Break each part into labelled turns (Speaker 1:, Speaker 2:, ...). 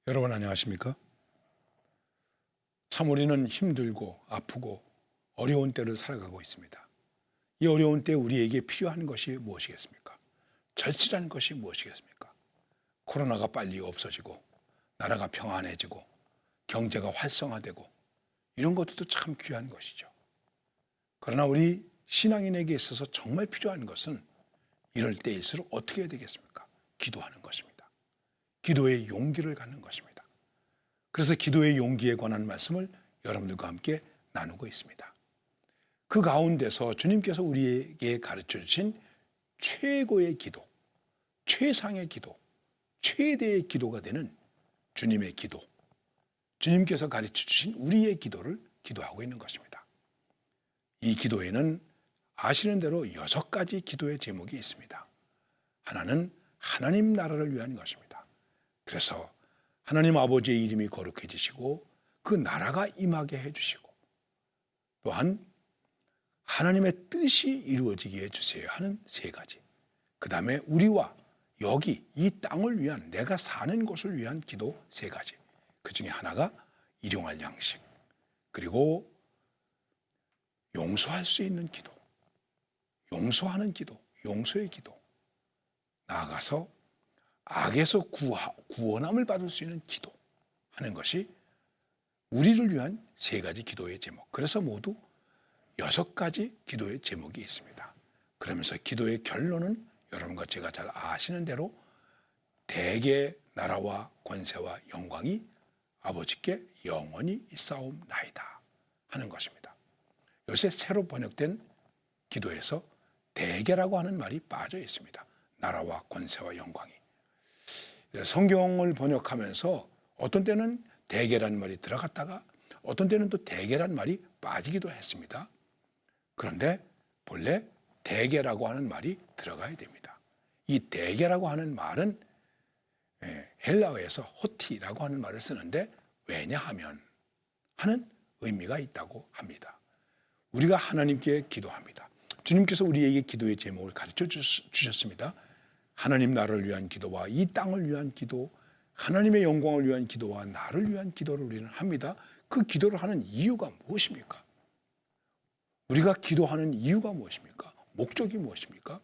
Speaker 1: 여러분 안녕하십니까? 참 우리는 힘들고 아프고 어려운 때를 살아가고 있습니다. 이 어려운 때 우리에게 필요한 것이 무엇이겠습니까? 절실한 것이 무엇이겠습니까? 코로나가 빨리 없어지고 나라가 평안해지고 경제가 활성화되고 이런 것들도 참 귀한 것이죠. 그러나 우리 신앙인에게 있어서 정말 필요한 것은 이럴 때일수록 어떻게 해야 되겠습니까? 기도하는 것입니다. 기도의 용기를 갖는 것입니다. 그래서 기도의 용기에 관한 말씀을 여러분들과 함께 나누고 있습니다. 그 가운데서 주님께서 우리에게 가르쳐 주신 최고의 기도, 최상의 기도, 최대의 기도가 되는 주님의 기도, 주님께서 가르쳐 주신 우리의 기도를 기도하고 있는 것입니다. 이 기도에는 아시는 대로 6가지 기도의 제목이 있습니다. 하나는 하나님 나라를 위한 것입니다. 그래서 하나님 아버지의 이름이 거룩해지시고 그 나라가 임하게 해주시고 또한 하나님의 뜻이 이루어지게 해주세요 하는 3가지. 그 다음에 우리와 여기 이 땅을 위한 내가 사는 곳을 위한 기도 3가지. 그 중에 하나가 일용할 양식, 그리고 용서할 수 있는 기도, 용서하는 기도, 용서의 기도, 나아가서 악에서 구원함을 받을 수 있는 기도하는 것이 우리를 위한 3가지 기도의 제목. 그래서 모두 6가지 기도의 제목이 있습니다. 그러면서 기도의 결론은 여러분과 제가 잘 아시는 대로 대개 나라와 권세와 영광이 아버지께 영원히 있사옵나이다 하는 것입니다. 요새 새로 번역된 기도에서 대개라고 하는 말이 빠져 있습니다. 나라와 권세와 영광이. 성경을 번역하면서 어떤 때는 대개라는 말이 들어갔다가 어떤 때는 또 대개라는 말이 빠지기도 했습니다. 그런데 본래 대개라고 하는 말이 들어가야 됩니다. 이 대개라고 하는 말은 헬라어에서 호티라고 하는 말을 쓰는데 왜냐하면 하는 의미가 있다고 합니다. 우리가 하나님께 기도합니다. 주님께서 우리에게 기도의 제목을 가르쳐 주셨습니다. 하나님 나라를 위한 기도와 이 땅을 위한 기도, 하나님의 영광을 위한 기도와 나를 위한 기도를 우리는 합니다. 그 기도를 하는 이유가 무엇입니까? 우리가 기도하는 이유가 무엇입니까? 목적이 무엇입니까?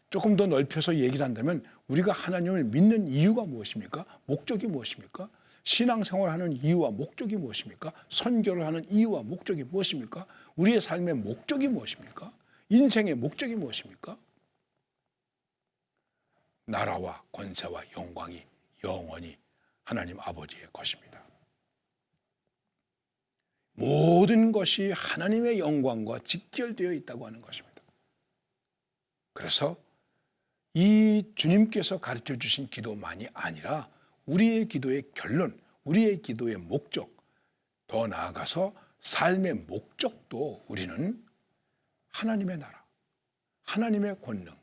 Speaker 1: 조금 더 넓혀서 얘기를 한다면 우리가 하나님을 믿는 이유가 무엇입니까? 목적이 무엇입니까? 신앙생활을 하는 이유와 목적이 무엇입니까? 선교를 하는 이유와 목적이 무엇입니까? 우리의 삶의 목적이 무엇입니까? 인생의 목적이 무엇입니까? 나라와 권세와 영광이 영원히 하나님 아버지의 것입니다. 모든 것이 하나님의 영광과 직결되어 있다고 하는 것입니다. 그래서 이 주님께서 가르쳐 주신 기도만이 아니라 우리의 기도의 결론, 우리의 기도의 목적, 더 나아가서 삶의 목적도 우리는 하나님의 나라, 하나님의 권능,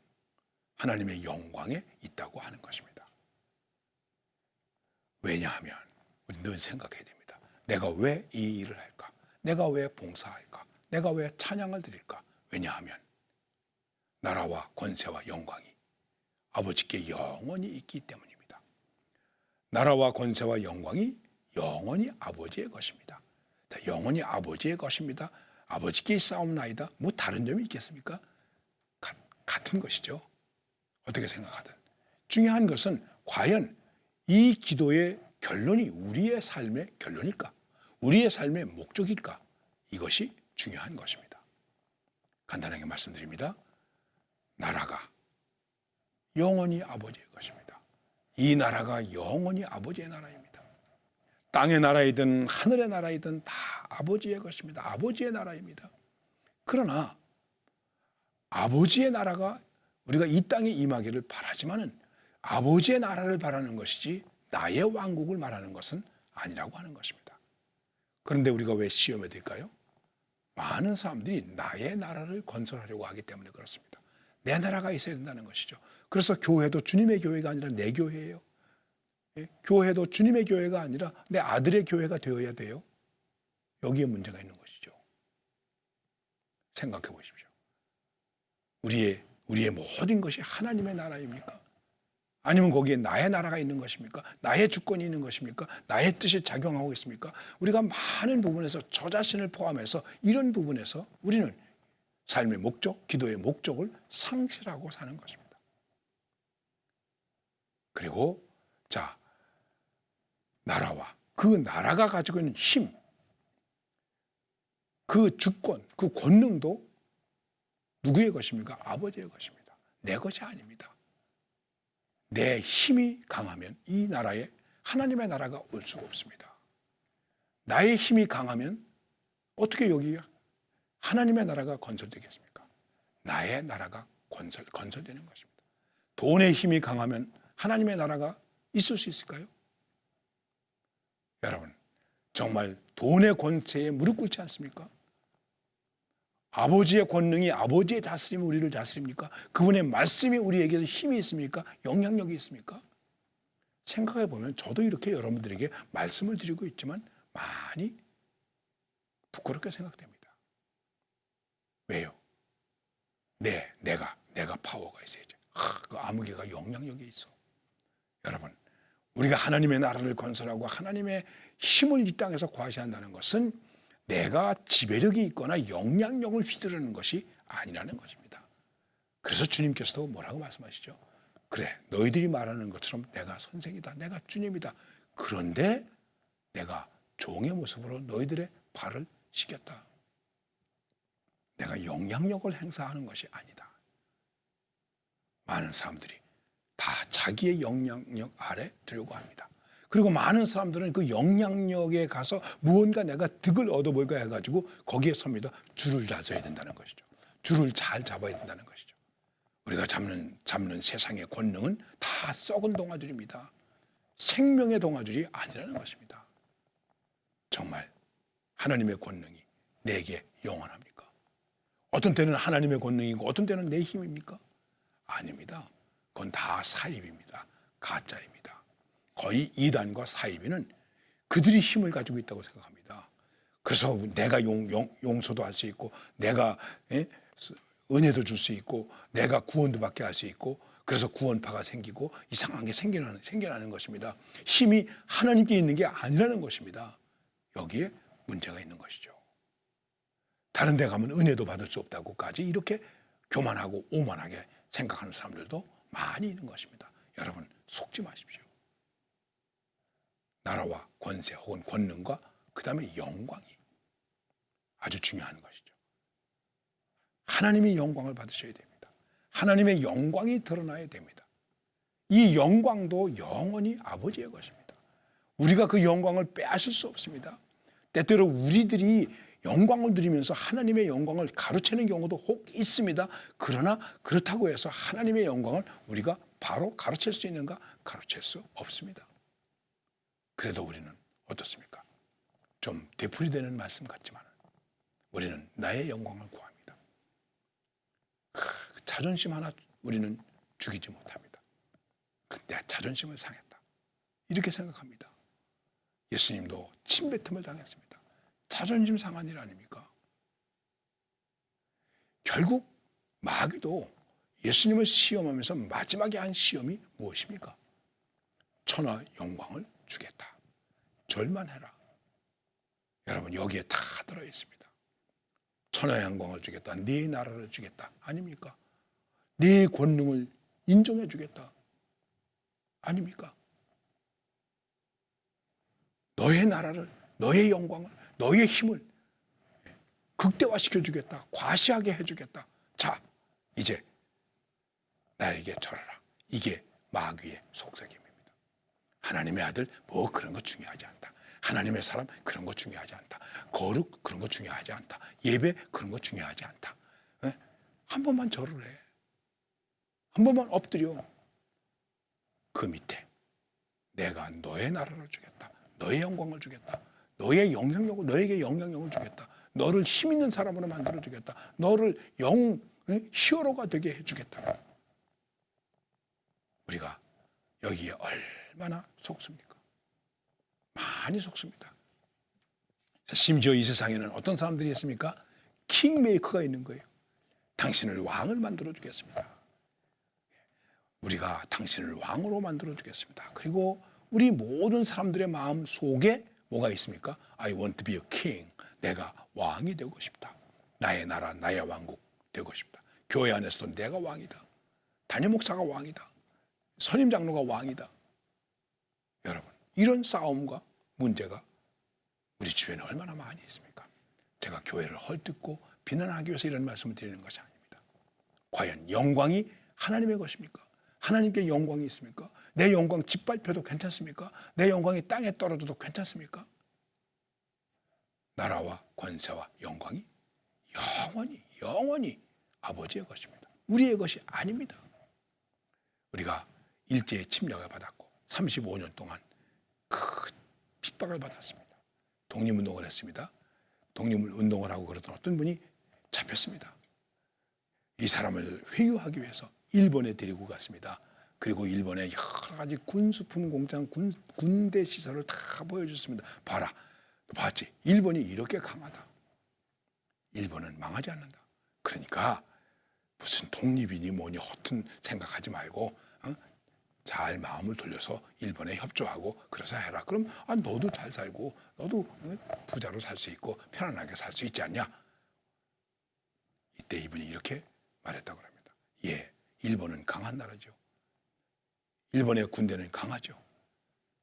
Speaker 1: 하나님의 영광에 있다고 하는 것입니다. 왜냐하면 우리 늘 생각해야 됩니다. 내가 왜 이 일을 할까? 내가 왜 봉사할까? 내가 왜 찬양을 드릴까? 왜냐하면 나라와 권세와 영광이 아버지께 영원히 있기 때문입니다. 나라와 권세와 영광이 영원히 아버지의 것입니다. 자, 영원히 아버지의 것입니다. 아버지께 있사옵나이다. 뭐 다른 점이 있겠습니까? 같은 것이죠. 어떻게 생각하든. 중요한 것은 과연 이 기도의 결론이 우리의 삶의 결론일까? 우리의 삶의 목적일까? 이것이 중요한 것입니다. 간단하게 말씀드립니다. 나라가 영원히 아버지의 것입니다. 이 나라가 영원히 아버지의 나라입니다. 땅의 나라이든 하늘의 나라이든 다 아버지의 것입니다. 아버지의 나라입니다. 그러나 아버지의 나라가 우리가 이 땅에 임하기를 바라지만은 아버지의 나라를 바라는 것이지 나의 왕국을 말하는 것은 아니라고 하는 것입니다. 그런데 우리가 왜 시험에 들까요? 많은 사람들이 나의 나라를 건설하려고 하기 때문에 그렇습니다. 내 나라가 있어야 된다는 것이죠. 그래서 교회도 주님의 교회가 아니라 내 교회예요. 교회도 주님의 교회가 아니라 내 아들의 교회가 되어야 돼요. 여기에 문제가 있는 것이죠. 생각해 보십시오. 우리의 모든 것이 하나님의 나라입니까? 아니면 거기에 나의 나라가 있는 것입니까? 나의 주권이 있는 것입니까? 나의 뜻이 작용하고 있습니까? 우리가 많은 부분에서 저 자신을 포함해서 이런 부분에서 우리는 삶의 목적, 기도의 목적을 상실하고 사는 것입니다. 그리고 자, 나라와 그 나라가 가지고 있는 힘, 그 주권, 그 권능도 누구의 것입니까? 아버지의 것입니다. 내 것이 아닙니다. 내 힘이 강하면 이 나라에 하나님의 나라가 올 수가 없습니다. 나의 힘이 강하면 어떻게 여기 하나님의 나라가 건설되겠습니까? 나의 나라가 건설되는 것입니다. 돈의 힘이 강하면 하나님의 나라가 있을 수 있을까요? 여러분, 정말 돈의 권세에 무릎 꿇지 않습니까? 아버지의 권능이, 아버지의 다스림이 우리를 다스립니까? 그분의 말씀이 우리에게 힘이 있습니까? 영향력이 있습니까? 생각해 보면 저도 이렇게 여러분들에게 말씀을 드리고 있지만 많이 부끄럽게 생각됩니다. 왜요? 내가 파워가 있어야죠. 그 아무개가 영향력이 있어. 여러분, 우리가 하나님의 나라를 건설하고 하나님의 힘을 이 땅에서 과시한다는 것은 내가 지배력이 있거나 영향력을 휘두르는 것이 아니라는 것입니다. 그래서 주님께서도 뭐라고 말씀하시죠? 그래, 너희들이 말하는 것처럼 내가 선생이다, 내가 주님이다. 그런데 내가 종의 모습으로 너희들의 발을 씻겼다. 내가 영향력을 행사하는 것이 아니다. 많은 사람들이 다 자기의 영향력 아래 두려고 합니다. 그리고 많은 사람들은 그 영향력에 가서 무언가 내가 득을 얻어볼까 해가지고 거기에 섭니다. 줄을 다져야 된다는 것이죠. 줄을 잘 잡아야 된다는 것이죠. 우리가 잡는 세상의 권능은 다 썩은 동아줄입니다. 생명의 동아줄이 아니라는 것입니다. 정말 하나님의 권능이 내게 영원합니까? 어떤 때는 하나님의 권능이고 어떤 때는 내 힘입니까? 아닙니다. 그건 다 사입입니다. 가짜입니다. 거의 이단과 사이비는 그들이 힘을 가지고 있다고 생각합니다. 그래서 내가 용서도 할 수 있고 내가 은혜도 줄 수 있고 내가 구원도 받게 할 수 있고 그래서 구원파가 생기고 이상한 게 생겨나는 것입니다. 힘이 하나님께 있는 게 아니라는 것입니다. 여기에 문제가 있는 것이죠. 다른 데 가면 은혜도 받을 수 없다고까지 이렇게 교만하고 오만하게 생각하는 사람들도 많이 있는 것입니다. 여러분, 속지 마십시오. 나라와 권세 혹은 권능과 그 다음에 영광이 아주 중요한 것이죠. 하나님이 영광을 받으셔야 됩니다. 하나님의 영광이 드러나야 됩니다. 이 영광도 영원히 아버지의 것입니다. 우리가 그 영광을 빼앗을 수 없습니다. 때때로 우리들이 영광을 드리면서 하나님의 영광을 가로채는 경우도 혹 있습니다. 그러나 그렇다고 해서 하나님의 영광을 우리가 바로 가로챌 수 있는가? 가로챌 수 없습니다. 그래도 우리는 어떻습니까? 좀 되풀이되는 말씀 같지만 우리는 나의 영광을 구합니다. 자존심 하나 우리는 죽이지 못합니다. 내 자존심을 상했다. 이렇게 생각합니다. 예수님도 침뱉음을 당했습니다. 자존심 상한 일 아닙니까? 결국 마귀도 예수님을 시험하면서 마지막에 한 시험이 무엇입니까? 천하 영광을 주겠다. 절만해라. 여러분, 여기에 다 들어있습니다. 천하 영광을 주겠다. 네 나라를 주겠다. 아닙니까? 네 권능을 인정해 주겠다. 아닙니까? 너의 나라를, 너의 영광을, 너의 힘을 극대화시켜 주겠다. 과시하게 해주겠다. 자, 이제 나에게 절하라. 이게 마귀의 속삭임입니다. 하나님의 아들 뭐 그런 거 중요하지 않다. 하나님의 사람 그런 거 중요하지 않다. 거룩 그런 거 중요하지 않다. 예배 그런 거 중요하지 않다. 한 번만 절을 해. 한 번만 엎드려. 그 밑에 내가 너의 나라를 주겠다. 너의 영광을 주겠다. 너의 영향력을, 너에게 영향력을 주겠다. 너를 힘 있는 사람으로 만들어 주겠다. 너를 히어로가 되게 해주겠다. 우리가 여기에 얼마나 속습니까? 많이 속습니다. 심지어 이 세상에는 어떤 사람들이 있습니까? 킹메이커가 있는 거예요. 당신을 왕을 만들어 주겠습니다. 우리가 당신을 왕으로 만들어 주겠습니다. 그리고 우리 모든 사람들의 마음 속에 뭐가 있습니까? I want to be a king. 내가 왕이 되고 싶다. 나의 나라, 나의 왕국 되고 싶다. 교회 안에서도 내가 왕이다. 담임 목사가 왕이다. 선임 장로가 왕이다. 여러분, 이런 싸움과 문제가 우리 주변에 얼마나 많이 있습니까? 제가 교회를 헐뜯고 비난하기 위해서 이런 말씀을 드리는 것이 아닙니다. 과연 영광이 하나님의 것입니까? 하나님께 영광이 있습니까? 내 영광 짓밟혀도 괜찮습니까? 내 영광이 땅에 떨어져도 괜찮습니까? 나라와 권세와 영광이 영원히 아버지의 것입니다. 우리의 것이 아닙니다. 우리가 일제의 침략을 받았고 35년 동안 큰 핍박을 받았습니다. 독립운동을 했습니다. 독립운동을 하고 그러던 어떤 분이 잡혔습니다. 이 사람을 회유하기 위해서 일본에 데리고 갔습니다. 그리고 일본의 여러 가지 군수품 공장, 군대 시설을 다 보여줬습니다. 봐라, 봤지? 일본이 이렇게 강하다. 일본은 망하지 않는다. 그러니까 무슨 독립이니 뭐니 허튼 생각하지 말고 잘 마음을 돌려서 일본에 협조하고 그래서 해라. 그럼 너도 잘 살고 너도 부자로 살 수 있고 편안하게 살 수 있지 않냐? 이때 이분이 이렇게 말했다고 합니다. 예, 일본은 강한 나라죠. 일본의 군대는 강하죠.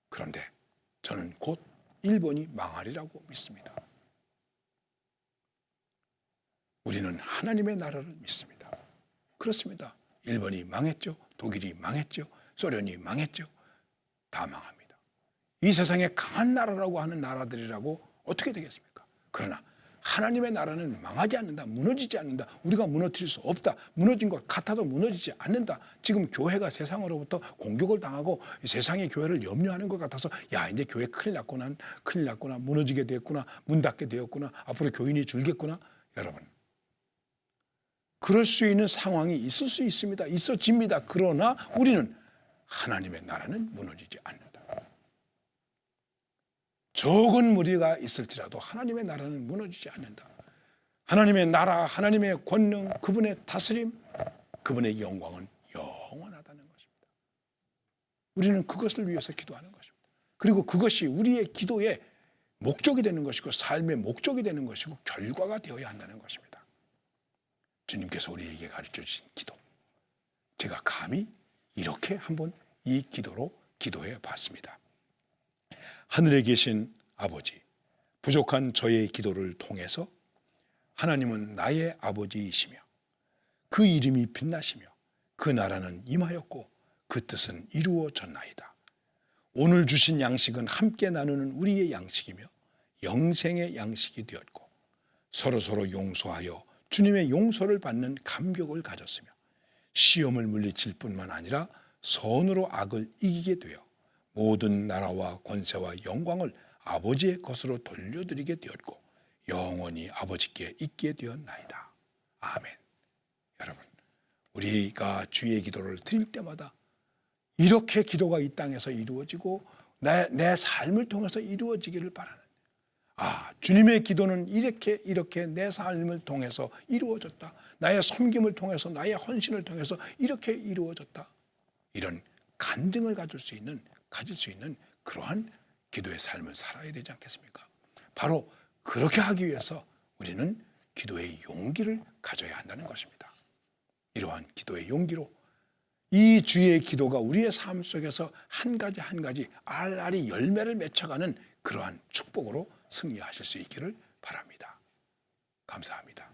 Speaker 1: 그런데 저는 곧 일본이 망하리라고 믿습니다. 우리는 하나님의 나라를 믿습니다. 그렇습니다. 일본이 망했죠. 독일이 망했죠. 소련이 망했죠. 다 망합니다. 이 세상에 강한 나라라고 하는 나라들이라고 어떻게 되겠습니까? 그러나 하나님의 나라는 망하지 않는다. 무너지지 않는다. 우리가 무너뜨릴 수 없다. 무너진 것 같아도 무너지지 않는다. 지금 교회가 세상으로부터 공격을 당하고 세상이 교회를 염려하는 것 같아서 야, 이제 교회 큰일 났구나. 무너지게 되었구나. 문 닫게 되었구나. 앞으로 교인이 줄겠구나. 여러분, 그럴 수 있는 상황이 있을 수 있습니다. 있어집니다. 그러나 우리는 하나님의 나라는 무너지지 않는다. 적은 무리가 있을지라도 하나님의 나라는 무너지지 않는다. 하나님의 나라, 하나님의 권능, 그분의 다스림, 그분의 영광은 영원하다는 것입니다. 우리는 그것을 위해서 기도하는 것입니다. 그리고 그것이 우리의 기도의 목적이 되는 것이고 삶의 목적이 되는 것이고 결과가 되어야 한다는 것입니다. 주님께서 우리에게 가르쳐 주신 기도, 제가 감히 이렇게 한번 이 기도로 기도해 봤습니다. 하늘에 계신 아버지, 부족한 저의 기도를 통해서 하나님은 나의 아버지이시며 그 이름이 빛나시며 그 나라는 임하였고 그 뜻은 이루어졌나이다. 오늘 주신 양식은 함께 나누는 우리의 양식이며 영생의 양식이 되었고 서로서로 용서하여 주님의 용서를 받는 감격을 가졌으며 시험을 물리칠 뿐만 아니라 선으로 악을 이기게 되어 모든 나라와 권세와 영광을 아버지의 것으로 돌려드리게 되었고 영원히 아버지께 있게 되었나이다. 아멘. 여러분, 우리가 주의 기도를 드릴 때마다 이렇게 기도가 이 땅에서 이루어지고 내 삶을 통해서 이루어지기를 바라는, 주님의 기도는 이렇게 내 삶을 통해서 이루어졌다. 나의 섬김을 통해서, 나의 헌신을 통해서 이렇게 이루어졌다. 이런 간증을 가질 수 있는 그러한 기도의 삶을 살아야 되지 않겠습니까? 바로 그렇게 하기 위해서 우리는 기도의 용기를 가져야 한다는 것입니다. 이러한 기도의 용기로 이 주의 기도가 우리의 삶 속에서 한 가지 알알이 열매를 맺혀가는 그러한 축복으로 승리하실 수 있기를 바랍니다. 감사합니다.